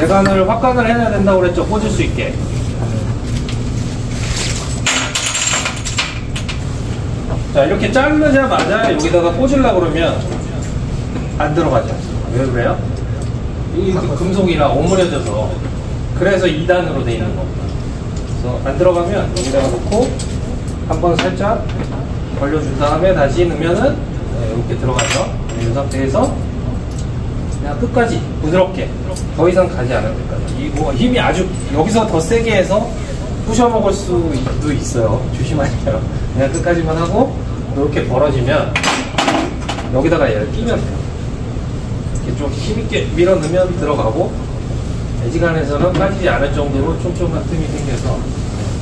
배관을 확관을 해야 된다고 그랬죠. 꽂을 수 있게. 자, 이렇게 자르자마자 여기다가 꽂으려고 그러면 안 들어가죠. 왜 그래요? 이 금속이라 오므려져서. 그래서 2단으로 되어 있는 겁니다. 그래서 안 들어가면 여기다가 놓고 한번 살짝 벌려준 다음에 다시 넣으면은 이렇게 들어가죠. 이 상태에서 그냥 끝까지 부드럽게 더 이상 가지 않을 때까지. 이 뭐 힘이 아주 여기서 더 세게 해서 부셔먹을 수도 있어요. 조심하세요. 그냥 끝까지만 하고 이렇게 벌어지면 여기다가 얘를 끼면 돼요. 이렇게 좀 힘있게 밀어 넣으면 들어가고 애지간해서는 빠지지 않을 정도로 촘촘한 틈이 생겨서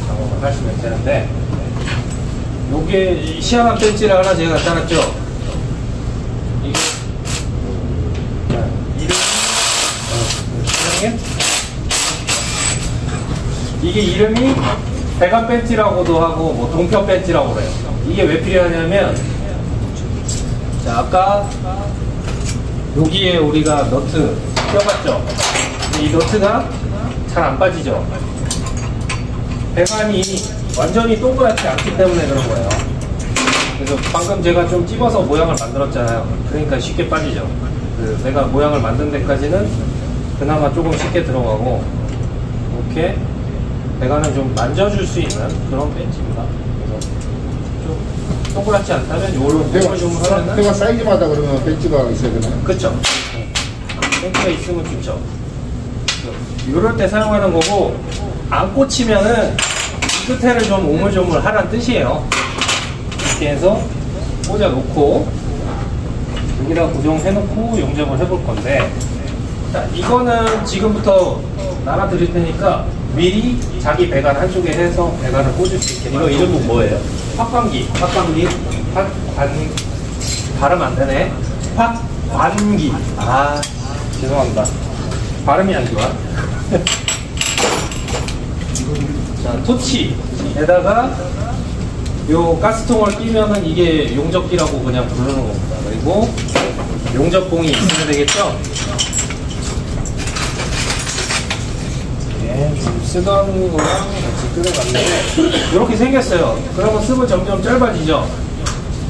작업을 하시면 되는데, 요게 시원한 벤치를 하나 제가 갖다 놨죠. 이게 이름이 배관 벤치라고도 하고 뭐 동표 벤치라고 그래요. 이게 왜 필요하냐면, 자, 아까 여기에 우리가 너트 껴봤죠. 이 너트가 잘 안 빠지죠. 배관이 완전히 동그랗지 않기 때문에 그런 거예요. 그래서 방금 제가 좀 찝어서 모양을 만들었잖아요. 그러니까 쉽게 빠지죠. 그 내가 모양을 만든 데까지는 그나마 조금 쉽게 들어가고, 이렇게 배관을 좀 만져줄 수 있는 그런 벤치입니다. 그래서 좀 동그랗지 않다면 요런 좀 하면은 배관 사이즈마다 그러면 벤치가 있어야 되나요? 그쵸. 벤치가 있으면 좋죠. 이럴 때 사용하는 거고, 안 꽂히면은 이 끝에를 좀 오물조물 하라는 뜻이에요. 이렇게 해서 꽂아 놓고 여기다 고정해 놓고 용접을 해볼 건데, 자, 이거는 지금부터 나눠 드릴 테니까 미리 자기 배관 한쪽에 해서 배관을 꽂을 수 있게. 이거 이름은 뭐예요? 확관기. 발음 안 되네. 확관기. 아, 죄송합니다. 발음이 안 좋아. 자, 토치에다가 요 가스통을 끼면은 이게 용접기라고 그냥 부르는 겁니다. 그리고 용접봉이 있어야 되겠죠? 좀 쓰던 거랑 같이 뜯어갔는데 이렇게 생겼어요. 그러면 습은 점점 짧아지죠.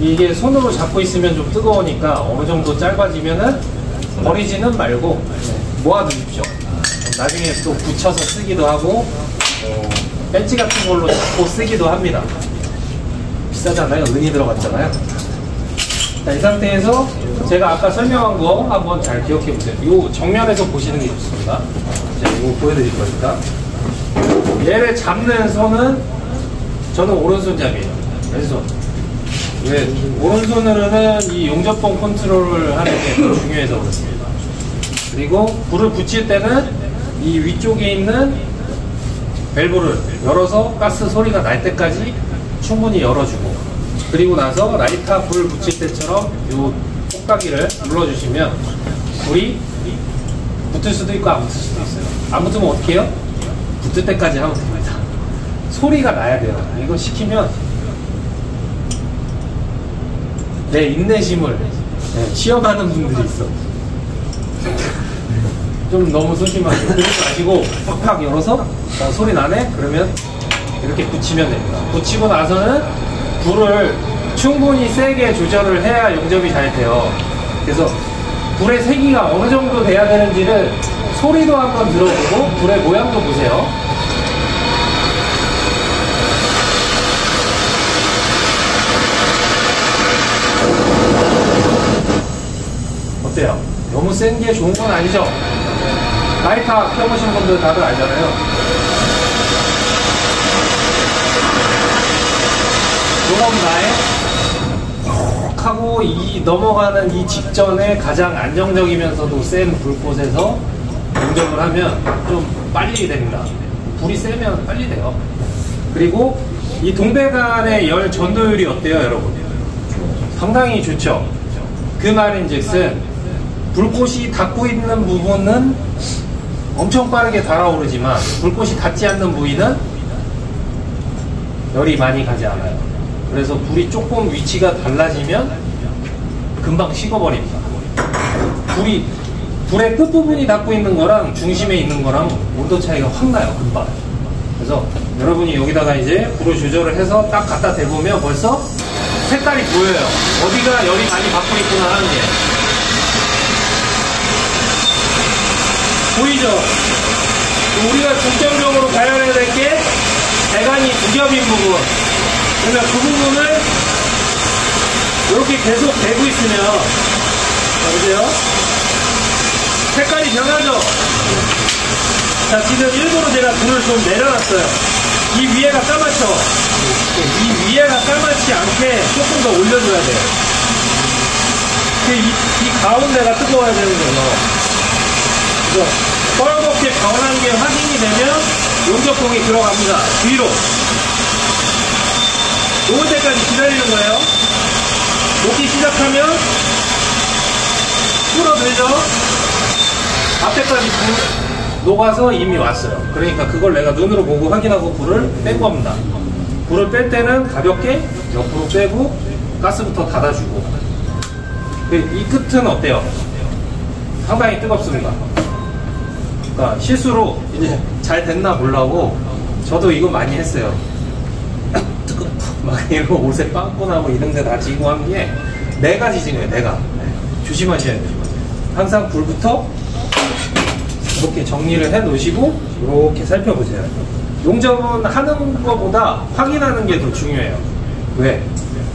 이게 손으로 잡고 있으면 좀 뜨거우니까 어느 정도 짧아지면은 버리지는 말고 모아두십시오. 나중에 또 붙여서 쓰기도 하고 벤치 같은 걸로 잡고 쓰기도 합니다. 비싸잖아요. 은이 들어갔잖아요. 자, 이 상태에서 제가 아까 설명한 거 한번 잘 기억해 보세요. 이 정면에서 보시는 게 좋습니다. 자, 이거 보여드릴 거니까. 얘를 잡는 손은 저는 오른손잡이에요. 왼손. 왜? 오른손으로는 이 용접봉 컨트롤을 하는 게 더 중요해서 그렇습니다. 그리고 불을 붙일 때는 이 위쪽에 있는 밸브를 열어서 가스 소리가 날 때까지 충분히 열어주고, 그리고 나서 라이터 불 붙일 때처럼 이 똑딱이를 눌러주시면 불이 붙을 수도 있고 안 붙을 수도 있어요. 안 붙으면 어떻게 해요? 붙을 때까지 하면 됩니다. 소리가 나야 돼요. 이거 시키면 내 인내심을 시험하는 분들이 있어. 좀 너무 소심하게. 그러지 마시고 팍팍 열어서 소리 나네? 그러면 이렇게 붙이면 됩니다. 붙이고 나서는 불을 충분히 세게 조절을 해야 용접이 잘 돼요. 그래서 불의 세기가 어느 정도 돼야 되는지를 소리도 한번 들어보고 불의 모양도 보세요. 어때요? 너무 센 게 좋은 건 아니죠? 라이터 켜보신 분들 다들 알잖아요. 요건 나의 콕 하고 이 넘어가는 이 직전에 가장 안정적이면서도 센 불꽃에서 용접을 하면 좀 빨리 됩니다. 불이 세면 빨리 돼요. 그리고 이 동배관의 열 전도율이 어때요, 여러분? 상당히 좋죠? 그 말인즉슨 불꽃이 닿고 있는 부분은 엄청 빠르게 달아오르지만 불꽃이 닿지 않는 부위는 열이 많이 가지 않아요. 그래서 불이 조금 위치가 달라지면 금방 식어버립니다. 불이 불의 끝부분이 닿고 있는 거랑 중심에 있는 거랑 온도 차이가 확 나요, 금방. 그래서 여러분이 여기다가 이제 불을 조절을 해서 딱 갖다 대보면 벌써 색깔이 보여요. 어디가 열이 많이 받고 있구나 하는 게. 보이죠? 우리가 중점적으로 가려야 될 게 배관이 두 겹인 부분. 그러면 그 부분을 이렇게 계속 대고 있으면, 자, 보세요. 색깔이 변하죠? 자, 지금 일부러 제가 불을 좀 내려놨어요. 이 위에가 까맣죠? 이 위에가 까맣지 않게 조금 더 올려줘야 돼요. 이 가운데가 뜨거워야 되는 거예요. 그래서 뻘겋게 변한 게 확인이 되면 용접봉이 들어갑니다. 뒤로. 녹을 때까지 기다리는 거예요. 녹기 시작하면 줄어들죠? 앞에까지 녹아서 이미 왔어요. 그러니까 그걸 내가 눈으로 보고 확인하고 불을 뺀 겁니다. 불을 뺄 때는 가볍게 옆으로 빼고 가스부터 닫아주고. 이 끝은 어때요? 상당히 뜨겁습니다. 그러니까 실수로 이제 잘 됐나 보려고 저도 이거 많이 했어요. 막 이러고 옷에 빵꾸 나고 이런 데 다 지고 한 게 내가 지진 거예요, 내가. 조심하셔야 돼요. 항상 불부터 이렇게 정리를 해 놓으시고 이렇게 살펴보세요. 용접은 하는 것보다 확인하는 게 더 중요해요. 왜?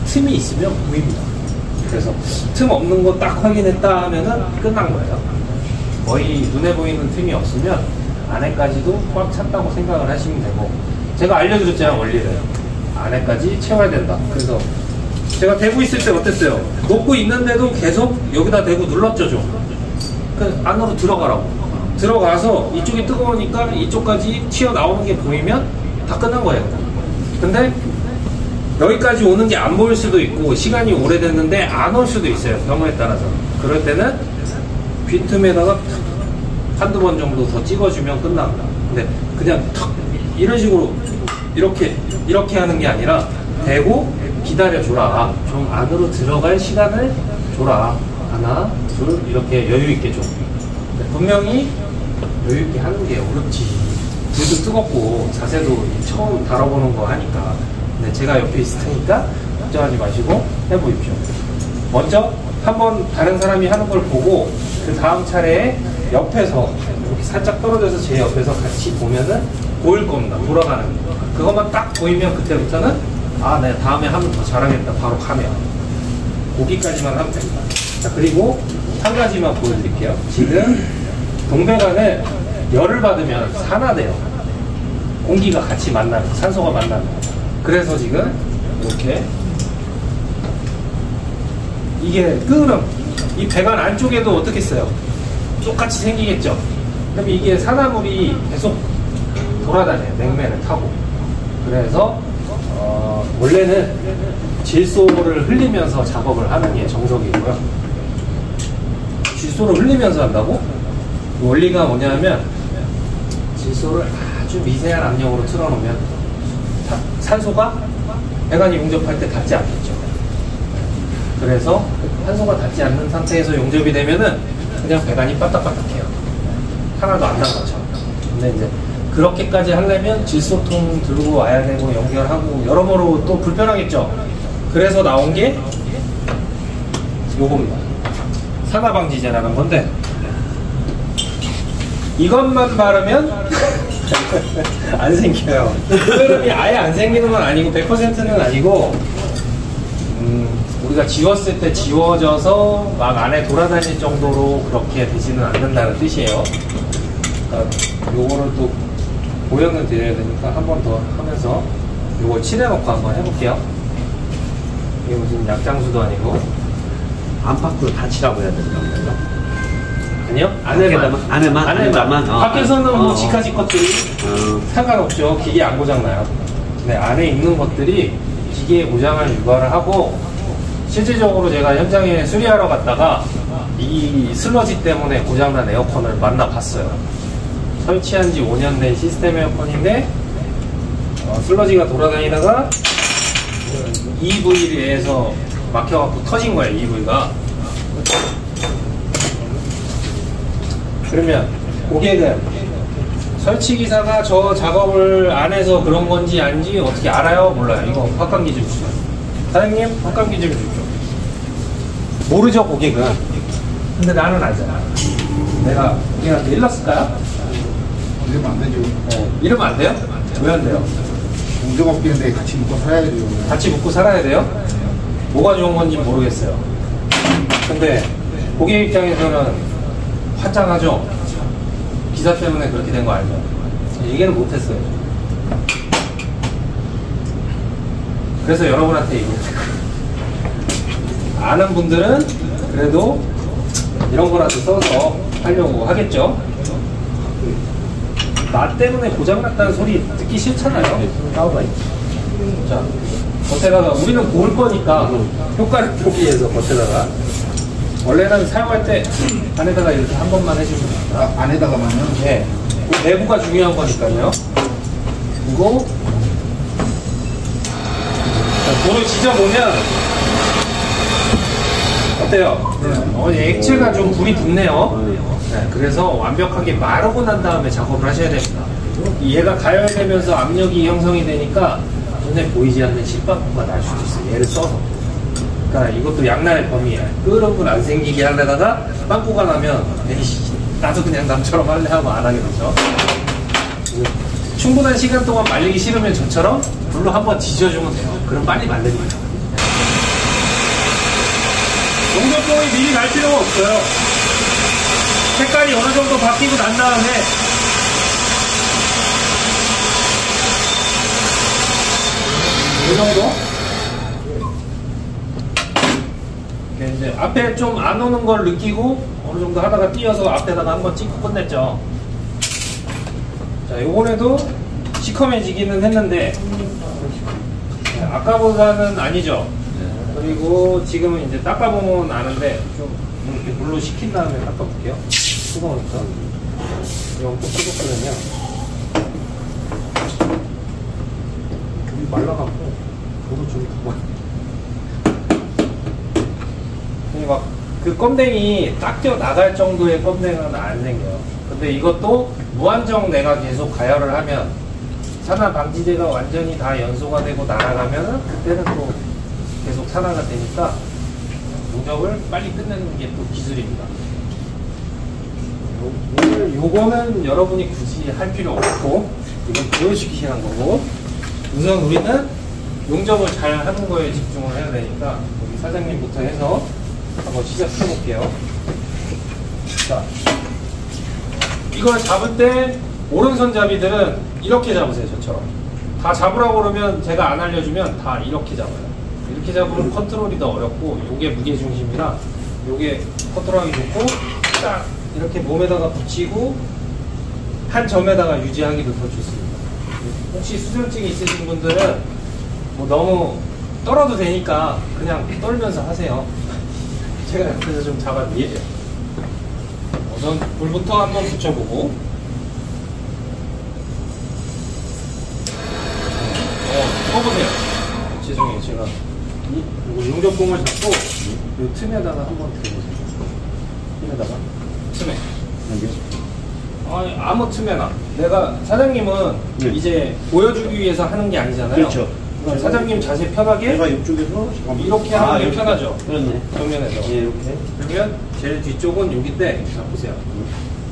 틈이 있으면 보입니다. 그래서 틈 없는 거 딱 확인했다 하면은 끝난 거예요. 거의 눈에 보이는 틈이 없으면 안에까지도 꽉 찼다고 생각을 하시면 되고, 제가 알려드렸잖아요, 원리를. 안에까지 채워야 된다. 그래서 제가 대고 있을 때 어땠어요? 녹고 있는데도 계속 여기다 대고 눌렀죠, 좀. 그 안으로 들어가라고. 들어가서 이쪽이 뜨거우니까 이쪽까지 튀어나오는 게 보이면 다 끝난 거예요. 근데 여기까지 오는 게 안 보일 수도 있고 시간이 오래됐는데 안 올 수도 있어요, 경우에 따라서. 그럴 때는 빈틈에다가 한두 번 정도 더 찍어주면 끝납니다. 근데 그냥 탁 이런 식으로 이렇게 하는 게 아니라 대고 기다려줘라. 좀 안으로 들어갈 시간을 줘라. 하나, 둘, 이렇게 여유있게 좀. 분명히 여유있게 하는 게 어렵지. 불도 뜨겁고 자세도 처음 다뤄보는 거 하니까. 근데 제가 옆에 있을 테니까 걱정하지 마시고 해보십시오. 먼저 한번 다른 사람이 하는 걸 보고 그 다음 차례에 옆에서 이렇게 살짝 떨어져서 제 옆에서 같이 보면은 보일 겁니다. 돌아가는 거. 그것만 딱 보이면 그때부터는 아, 내가 다음에 하면 더 잘하겠다. 바로 가면. 거기까지만 하면 됩니다. 자, 그리고 한 가지만 보여드릴게요. 지금 동배관을 열을 받으면 산화돼요. 공기가 같이 만나는, 산소가 만나는 거. 그래서 지금 이렇게 이게 끓음, 이 배관 안쪽에도 어떻게 써요? 똑같이 생기겠죠? 그럼 이게 산화물이 계속 돌아다녀요. 냉매를 타고. 그래서 원래는 질소를 흘리면서 작업을 하는 게 정석이고요. 질소를 흘리면서 한다고? 그 원리가 뭐냐면 질소를 아주 미세한 압력으로 틀어놓으면 산소가 배관이 용접할 때 닿지 않겠죠. 그래서 산소가 닿지 않는 상태에서 용접이 되면은 그냥 배관이 빠딱빠딱해요. 하나도 안 난 것처럼. 근데 이제 그렇게까지 하려면 질소통 들고 와야 되고 연결하고 여러모로 또 불편하겠죠. 그래서 나온 게 요겁니다. 산화방지제라는 건데 이것만 바르면 안 생겨요. 흐름이 아예 안 생기는 건 아니고 100%는 아니고 우리가 지웠을 때 지워져서 막 안에 돌아다닐 정도로 그렇게 되지는 않는다는 뜻이에요. 그러니까 요거를 또 보형을 드려야 되니까 한 번 더 하면서 요걸 칠해놓고 한번 해볼게요. 이게 무슨 약장수도 아니고 안팎으로 다 칠하고 해야 된다는 거죠? 아니요? 안에만. 밖에서는 뭐 지카지 것들이 상관없죠. 기계 안 고장나요. 근데 안에 있는 것들이 기계에 고장을 유발을 하고 실질적으로 제가 현장에 수리하러 갔다가 이 슬러지 때문에 고장난 에어컨을 만나봤어요. 설치한 지 5년 된 시스템 에어컨인데 슬러지가 돌아다니다가 EV에서 막혀갖고 터진 거예요. EV가 그러면 고객은 설치기사가 저 작업을 안 해서 그런 건지 아닌지 어떻게 알아요? 몰라요. 이거 확감기 좀 주세요. 사장님, 확감기 좀 주죠. 모르죠, 고객은. 근데 나는 알잖아. 내가 고객한테 일렀을까요? 이러면 안 되죠. 네. 이러면 안 돼요? 왜 안 돼요? 공정업계인데 같이 먹고 살아야죠. 같이 묵고 살아야 돼요? 뭐가 좋은 건지 모르겠어요. 근데 고객 입장에서는 화장하죠? 기사 때문에 그렇게 된 거 알죠? 얘기는 못했어요. 그래서 여러분한테 얘기했어요. 아는 분들은 그래도 이런 거라도 써서 하려고 하겠죠? 나 때문에 고장났다는 소리 듣기 싫잖아요. 자, 겉에다가 우리는 고울 거니까 효과를 보기 위해서 겉에다가 원래는 사용할 때 안에다가 이렇게 한 번만 해주면 됩니다. 아, 안에다가만요? 네, 그 내부가 중요한 거니까요. 그리고 자, 돌을 지져보면 어때요? 액체가 좀 불이 붙네요. 네, 그래서 완벽하게 마르고 난 다음에 작업을 하셔야 됩니다. 얘가 가열되면서 압력이 형성이 되니까 눈에 보이지 않는 식빵꾸가 날 수도 있어요. 얘를 써서. 그러니까 이것도 양날의 범위야. 끓은 물 안 생기게 하려다가 빵꾸가 나면 에이씨 나도 그냥 남처럼 할래 하고 안 하게 되죠. 충분한 시간 동안 말리기 싫으면 저처럼 불로 한번 지져주면 돼요. 그럼 빨리 말립니다. 용접봉이 미리 갈 필요가 없어요. 색깔이 어느 정도 바뀌고 난 다음에 이 정도? 이제 앞에 좀 안 오는 걸 느끼고 어느 정도 하다가 띄어서 앞에다가 한번 찍고 끝냈죠. 자, 요번에도 시커매지기는 했는데 아까보다는 아니죠. 그리고 지금은 이제 닦아보면 아는데 좀 이렇게 물로 식힌 다음에 닦아볼게요. 뜨거우니까. 이거 엄청 뜨겁거든요. 여기 말라갖고 저도 좀 더 막그 껌댕이 딱 떼어 나갈 정도의 껌댕이는 안 생겨요. 근데 이것도 무한정 내가 계속 가열을 하면 산화 방지제가 완전히 다 연소가 되고 날아가면은 그때는 또 계속 산화가 되니까 용접을 빨리 끝내는 게 또 기술입니다. 오늘 요거는 여러분이 굳이 할 필요 없고 이건 보여주시는 거고 우선 우리는 용접을 잘 하는 거에 집중을 해야 되니까 우리 사장님부터 해서 한번 시작해 볼게요. 자, 이걸 잡을 때 오른손잡이들은 이렇게 잡으세요. 저처럼 다 잡으라고 그러면 제가 안 알려주면 다 이렇게 잡아요. 이렇게 잡으면 컨트롤이 더 어렵고 요게 무게중심이라 요게 컨트롤하기 좋고 딱 이렇게 몸에다가 붙이고 한 점에다가 유지하기도 더 좋습니다. 혹시 수전증이 있으신 분들은 뭐 너무 떨어도 되니까 그냥 떨면서 하세요. 제가 옆에서 좀 잡아드릴게요. 우선 불부터 한번 붙여보고 꺼보세요. 죄송해요. 제가 이거 용접봉을 잡고 이 틈에다가 한번 들어보세요. 틈에다가 틈에 아무 틈에나 내가 사장님은 네. 이제 보여주기 위해서 하는 게 아니잖아요. 그렇죠. 그러니까 사장님 자세 편하게 내가 이쪽에서 이렇게 하는 게 이렇게. 편하죠. 그렇네. 정면에서. 예, 이렇게. 그러면 제일 뒤쪽은 여기인데 자 보세요.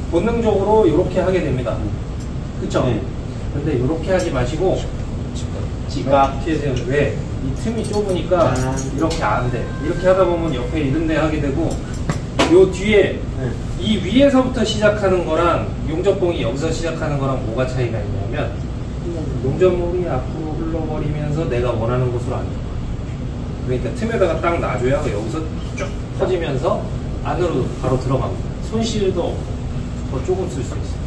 본능적으로 이렇게 하게 됩니다. 그쵸? 네. 근데 이렇게 하지 마시고 지각. 피해세요. 왜? 이 틈이 좁으니까 이렇게 안 돼. 이렇게 하다 보면 옆에 이런 데 하게 되고 요 뒤에 네. 이 위에서부터 시작하는 거랑 용접봉이 여기서 시작하는 거랑 뭐가 차이가 있냐면 용접물이 앞으로 흘러버리면서 내가 원하는 곳으로 안 돼. 그러니까 틈에다가 딱 놔줘야 여기서 쭉 퍼지면서 안으로 바로 들어갑니다. 손실도 더 조금 쓸 수 있어요.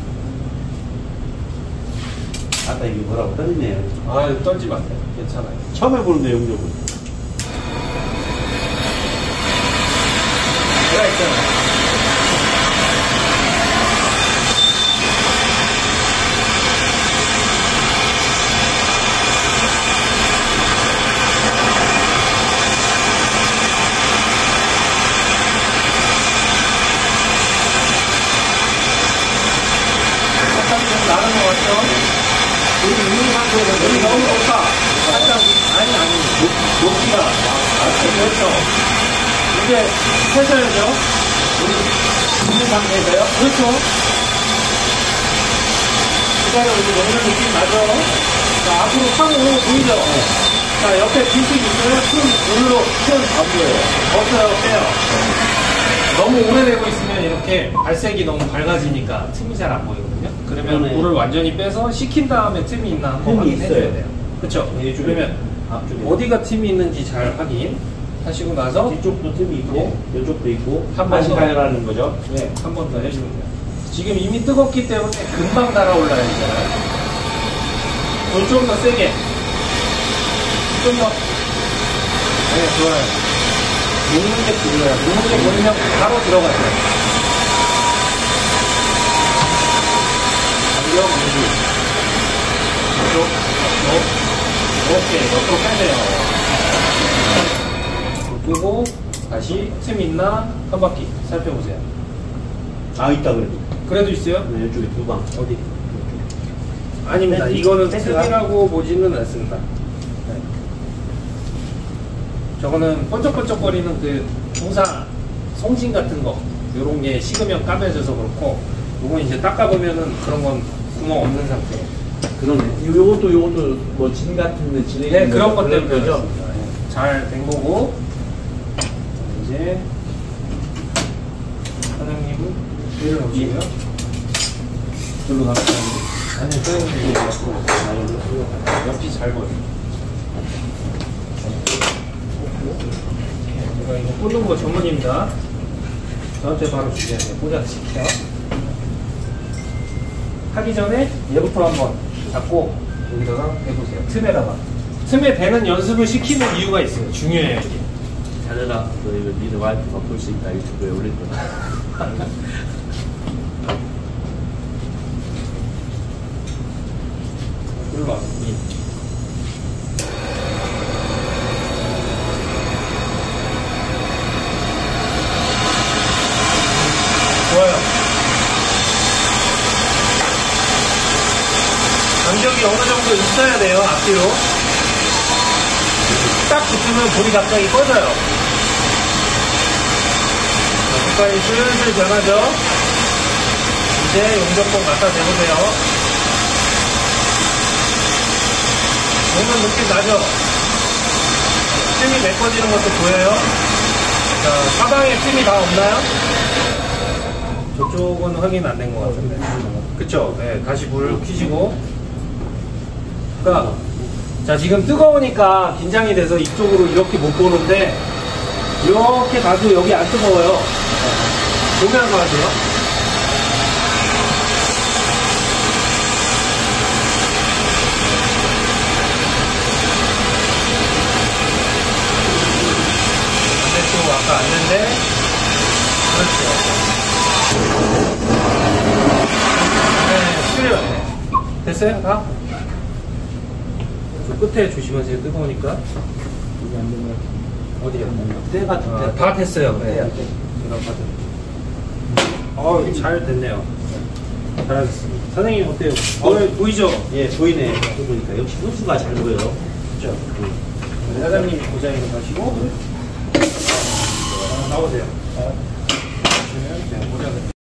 아까 이게 뭐라고 떨리네요. 아, 떨지 마세요. 괜찮아요. 처음 해보는데 용접을. 내가 있잖아요. 여기 너무 높아. 살짝, 아니, 높이가. 그렇죠. 이제 펴셔야죠. 우리 있는 상태에서요. 그렇죠. 기다려, 이제 먹는 느낌 나죠? 자, 앞으로 확 오는 거 보이죠? 자, 옆에 빈틈 있어요? 물로 안 보여요. 없어요, 빼요. 너무 오래되고 있으면 이렇게 발색이 너무 밝아지니까 틈이 잘 안 보이거든요. 그러면 그러네. 물을 완전히 빼서 식힌 다음에 틈이 있나 한번 틈이 확인해줘야 있어요. 돼요. 그쵸? 네, 그러면 앞쪽에. 어디가 틈이 있는지 잘 확인하시고 나서 뒤쪽도 틈이 있고, 이쪽도 있고, 한번 다시 더. 가열하는 거죠. 네, 한 번 더 해주면 돼요. 지금 이미 뜨겁기 때문에 금방 달아올라야 되잖아요. 좀 더 세게. 좀 더. 네, 좋아요. 녹는 게 보여요. 녹는 게 보이면 바로 들어가야 돼요. 간격, 무기. 이쪽, 이렇게 옆으로 빼세요. 끄고, 다시 틈 있나? 한 바퀴 살펴보세요. 아, 있다, 그래도. 그래도 있어요? 네, 이쪽에 두 방. 어디? 아닙니다. 이거는 틈이라고 보지는 않습니다. 네. 저거는 번쩍번쩍거리는 그 부사 송진 같은 거 요런 게 식으면 까매져서 그렇고 요건 이제 닦아보면은 그런 건 구멍 없는 상태. 그러네. 요것도 뭐 진 같은 데 진해. 네, 그런 것 때문에 거죠. 그렇습니다. 잘 된 거고 이제 사장님은 뒤를 놓으시고요. 절로 가면 아니, 사장님 옆으로 옆이 잘 보여요. 제가 이거 꽂는 거 전문입니다. 저한테 바로 주세요. 꽂아드릴게요. 하기 전에 얘부터 한번 잡고 여기다가 대보세요. 틈에다가. 틈에 대는 연습을 시키는 이유가 있어요. 중요해요, 이게. 잘해라. 너 이거 니네 와이프가 볼 수 있다. 유튜브에 올릴 거다. 일로 와. 좋아요. 간격이 어느 정도 있어야 돼요, 앞뒤로. 딱 붙으면 불이 갑자기 꺼져요. 자, 색깔이 슬슬 변하죠? 이제 용접봉 갖다 대보세요. 보면 느낌 나죠? 틈이 메꿔지는 것도 보여요? 자, 사방에 틈이 다 없나요? 저쪽은 확인 안 된 것 같은데. 그쵸? 네, 다시 불 켜시고. 그러니까, 자, 지금 뜨거우니까 긴장이 돼서 이쪽으로 이렇게 못 보는데, 이렇게 가도 여기 안 뜨거워요. 보면서 하세요. 반대쪽 아까 앉는데, 그렇죠. 네, 출력. 됐어요? 다? 저 끝에 조심하세요. 뜨거우니까. 어디요? 때가 아, 다 됐어요. 네. 잘 됐네요. 잘하셨습니다. 선생님 어때요? 보이죠? 예, 보이네. 보니까 역시 호수가 잘 보여. 그렇죠. 사장님이 고장이로 가시고 나오세요.